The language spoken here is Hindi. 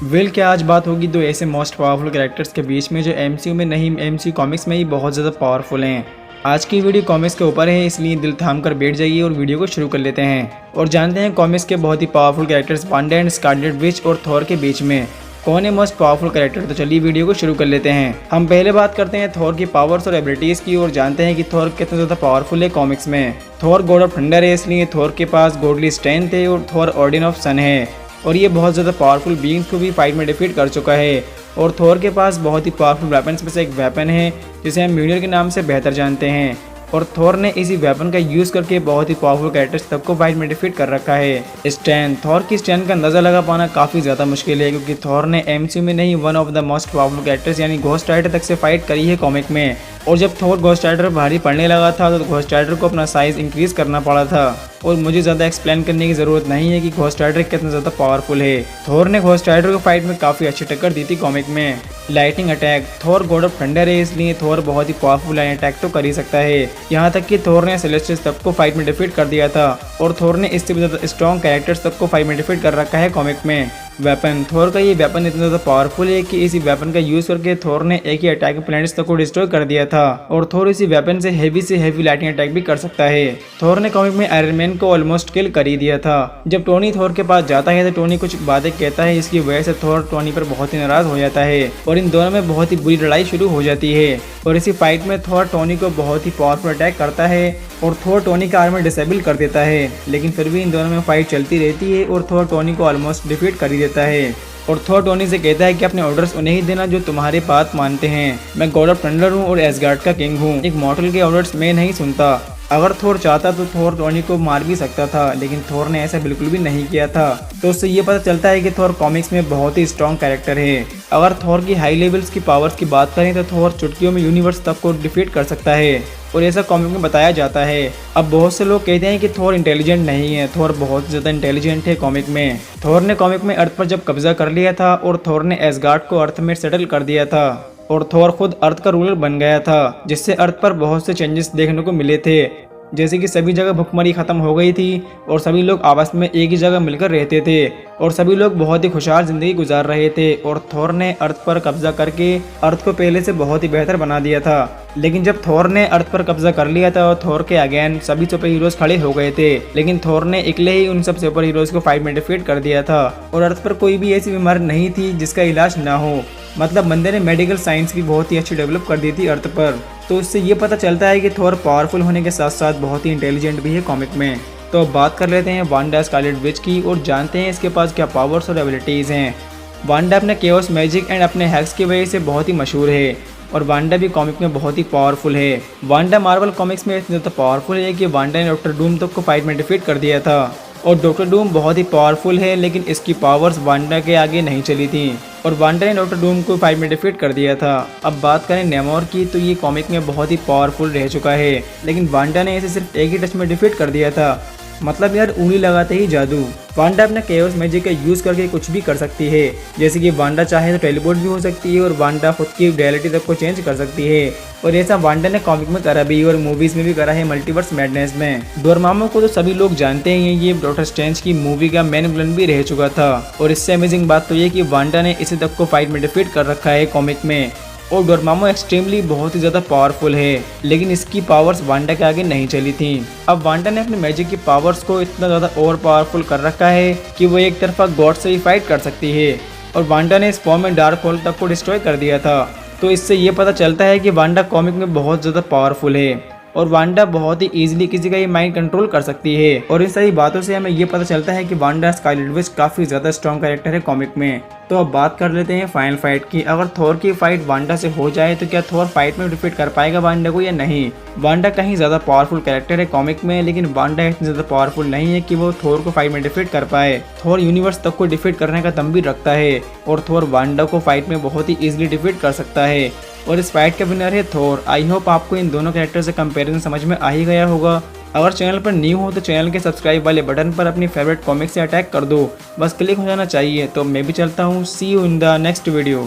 वेल क्या आज बात होगी दो ऐसे मोस्ट पावरफुल कैरेक्टर्स के बीच में जो एमसीयू में नहीं एमसीयू कॉमिक्स में ही बहुत ज़्यादा पावरफुल हैं। आज की वीडियो कॉमिक्स के ऊपर है, इसलिए दिल थाम कर बैठ जाइए और वीडियो को शुरू कर लेते हैं और जानते हैं कॉमिक्स के बहुत ही powerful characters Wanda and Scarlet Witch और थॉर के बीच में कौन है मोस्ट पावरफुल कैरेक्टर। तो चलिए वीडियो को शुरू कर लेते हैं। हम पहले बात करते हैं थॉर की पावर्स और एबिलिटीज़ की और जानते हैं कि थॉर कितना ज़्यादा पावरफुल है कॉमिक्स में। थॉर गॉड ऑफ थंडर है, इसलिए थॉर के पास गॉडली स्ट्रेंथ है और थॉर ऑर्डिन ऑफ सन है और ये बहुत ज़्यादा पावरफुल बीइंग्स को भी फाइट में डिफीट कर चुका है। और थॉर के पास बहुत ही पावरफुल वेपन्स में से एक वेपन है जिसे हम म्यूनिर के नाम से बेहतर जानते हैं और थॉर ने इसी वेपन का यूज़ करके बहुत ही पावरफुल कैरेक्टर्स सबको फाइट में डिफीट कर रखा है। स्टैन थॉर की स्टैन का अंदाज़ा लगा पाना काफ़ी ज़्यादा मुश्किल है क्योंकि थॉर ने एमसीयू में नहीं one of the most powerful characters यानी घोस्ट राइडर तक से फाइट करी है कॉमिक में। और जब थॉर घोस्ट राइडर भारी पड़ने लगा था तो घोस्ट राइडर को अपना साइज इंक्रीज करना पड़ा था और मुझे ज़्यादा एक्सप्लेन करने की ज़रूरत नहीं है कि घोस्ट राइडर कितना ज़्यादा पावरफुल है। थॉर ने घोस्ट राइडर को फाइट में काफ़ी अच्छी टक्कर दी थी कॉमिक में। Lighting attack Thor God of thunder है, इसलिए थॉर बहुत ही पावरफुल लाइट अटैक तो कर ही सकता है। यहाँ तक कि थॉर ने सेलेस्टियल्स सबको फाइट में डिफीट कर दिया था और थॉर ने इससे भी ज़्यादा स्ट्रॉन्ग कैरेक्टर्स सबको फाइट में डिफीट कर रखा है कॉमिक में। वेपन थॉर का ये वेपन इतना ज़्यादा पावरफुल है कि इसी वेपन का यूज़ करके थॉर ने एक ही अटैक में प्लैनेट्स तक को डिस्ट्रॉय कर दिया था और थॉर इसी वेपन से हैवी लाइटिंग अटैक भी कर सकता है। थॉर ने कॉमिक में आयरन मैन को ऑलमोस्ट किल कर ही दिया था। जब टोनी थॉर के पास जाता है तो टोनी कुछ बातें कहता है, इसकी वजह से थॉर टोनी पर बहुत ही नाराज हो जाता है और इन दोनों में बहुत ही बुरी लड़ाई शुरू हो जाती है। और इसी फाइट में थॉर टोनी को बहुत ही पावरफुल अटैक करता है और थॉर टोनी का आर्मर डिसेबल कर देता है, लेकिन फिर भी इन दोनों में फाइट चलती रहती है और थॉर टोनी को ऑलमोस्ट डिफीट कर ही देता है। और थॉर टोनी से कहता है कि अपने ऑर्डर्स उन्हें ही देना जो तुम्हारी बात मानते हैं। मैं गॉड ऑफ थंडर हूँ और एसगार्ड का किंग हूँ, एक मॉर्टल के ऑर्डर्स मैं नहीं सुनता। अगर थॉर चाहता तो थॉर टोनी को मार भी सकता था, लेकिन थॉर ने ऐसा बिल्कुल भी नहीं किया था। तो उससे ये पता चलता है कि थॉर कॉमिक्स में बहुत ही स्ट्रॉन्ग कैरेक्टर है। अगर थॉर की हाई लेवल्स की पावर्स की बात करें तो थॉर चुटकियों में यूनिवर्स तक को डिफीट कर सकता है और ऐसा कॉमिक में बताया जाता है। अब बहुत से लोग कहते हैं कि थॉर इंटेलिजेंट नहीं है, थॉर बहुत ज़्यादा इंटेलिजेंट है कॉमिक में। थॉर ने कॉमिक में अर्थ पर जब कब्जा कर लिया था और थॉर ने एसगार्ड को अर्थ में सेटल कर दिया था और थॉर खुद अर्थ का रूलर बन गया था, जिससे अर्थ पर बहुत से चेंजेस देखने को मिले थे। जैसे कि सभी जगह भुखमरी खत्म हो गई थी और सभी लोग आपस में एक ही जगह मिलकर रहते थे और सभी लोग बहुत ही खुशहाल जिंदगी गुजार रहे थे और थॉर ने अर्थ पर कब्जा करके अर्थ को पहले से बहुत ही बेहतर बना दिया था। लेकिन जब थॉर ने अर्थ पर कब्जा कर लिया था और थॉर के अगेन सभी सुपर हीरोज खड़े हो गए थे, लेकिन थॉर ने अकेले ही उन सब सुपर हीरोज को फाइट में डिफीट कर दिया था और अर्थ पर कोई भी ऐसी बीमारी नहीं थी जिसका इलाज ना हो। मतलब बंदे ने मेडिकल साइंस भी बहुत ही अच्छी डेवलप कर दी थी अर्थ पर। तो इससे ये पता चलता है कि थॉर पावरफुल होने के साथ साथ बहुत ही इंटेलिजेंट भी है कॉमिक में। तो अब बात कर लेते हैं वांडा स्कारलेट विच की और जानते हैं इसके पास क्या पावर्स और एबिलिटीज़ हैं। वांडा अपने केओस मैजिक एंड अपने हैक्स की वजह से बहुत ही मशहूर है और वांडा भी कॉमिक में बहुत ही पावरफुल है। वांडा मार्वल कॉमिक्स में इतनी ज़्यादा पावरफुल है कि वांडा ने डॉक्टर डूम तक को फाइट में डिफीट कर दिया था और डॉक्टर डूम बहुत ही पावरफुल है, लेकिन इसकी पावर्स वांडा के आगे नहीं चली थी और वांडा ने डॉक्टर डूम को फाइट में डिफीट कर दिया था। अब बात करें नेमोर की तो ये कॉमिक में बहुत ही पावरफुल रह चुका है, लेकिन वांडा ने इसे सिर्फ एक ही टच में डिफीट कर दिया था। मतलब यार उंगली लगाते ही जादू। वांडा अपना केओस मैजिक का यूज़ करके कुछ भी कर सकती है, जैसे कि वांडा चाहे तो टेलीपोर्ट भी हो सकती है और वांडा खुद की रियलिटी तक को चेंज कर सकती है और ऐसा वांडा ने कॉमिक में करा भी और मूवीज़ में भी करा है मल्टीवर्स मैडनेस में। डोरेमोन को तो सभी लोग जानते हैं, ये डॉक्टर स्ट्रेंज की मूवी का मेन विलन भी रह चुका था और इससे अमेजिंग बात तो ये कि वांडा ने इसे तक को फाइट में डिफीट कर रखा है कॉमिक में। और डोरेमोन एक्सट्रीमली बहुत ही ज़्यादा पावरफुल है, लेकिन इसकी पावर्स वांडा के आगे नहीं चली थी। अब वांडा ने अपने मैजिक की पावर्स को इतना ज़्यादा ओवर पावरफुल कर रखा है कि वो एक तरफा गॉड से ही फाइट कर सकती है और वांडा ने इस फॉर्म में डार्क होल तक को डिस्ट्रॉय कर दिया था। तो इससे ये पता चलता है कि वांडा कॉमिक में बहुत ज़्यादा पावरफुल है और वांडा बहुत ही इजीली किसी का ये माइंड कंट्रोल कर सकती है। और इन सारी बातों से हमें ये पता चलता है कि वांडा स्कारलेट विच काफ़ी ज़्यादा स्ट्रॉन्ग कैरेक्टर है कॉमिक में। तो अब बात कर लेते हैं फाइनल फाइट की। अगर थॉर की फाइट वांडा से हो जाए तो क्या थॉर फाइट में डिफीट कर पाएगा वांडा को या नहीं। वांडा कहीं ज़्यादा पावरफुल कैरेक्टर है कॉमिक में, लेकिन वांडा इतनी ज़्यादा पावरफुल नहीं है कि वो थॉर को फाइट में डिफीट कर पाए। थॉर यूनिवर्स तक को डिफीट करने का दम भी रखता है और थॉर वांडा को फाइट में बहुत ही ईजिली डिफीट कर सकता है और इस फाइट का विनर है थॉर। आई होप आपको इन दोनों कैरेक्टर से कंपैरिजन समझ में आ ही गया होगा। अगर चैनल पर न्यू हो तो चैनल के सब्सक्राइब वाले बटन पर अपनी फेवरेट कॉमिक से अटैक कर दो, बस क्लिक हो जाना चाहिए। तो मैं भी चलता हूँ, see you in the next video.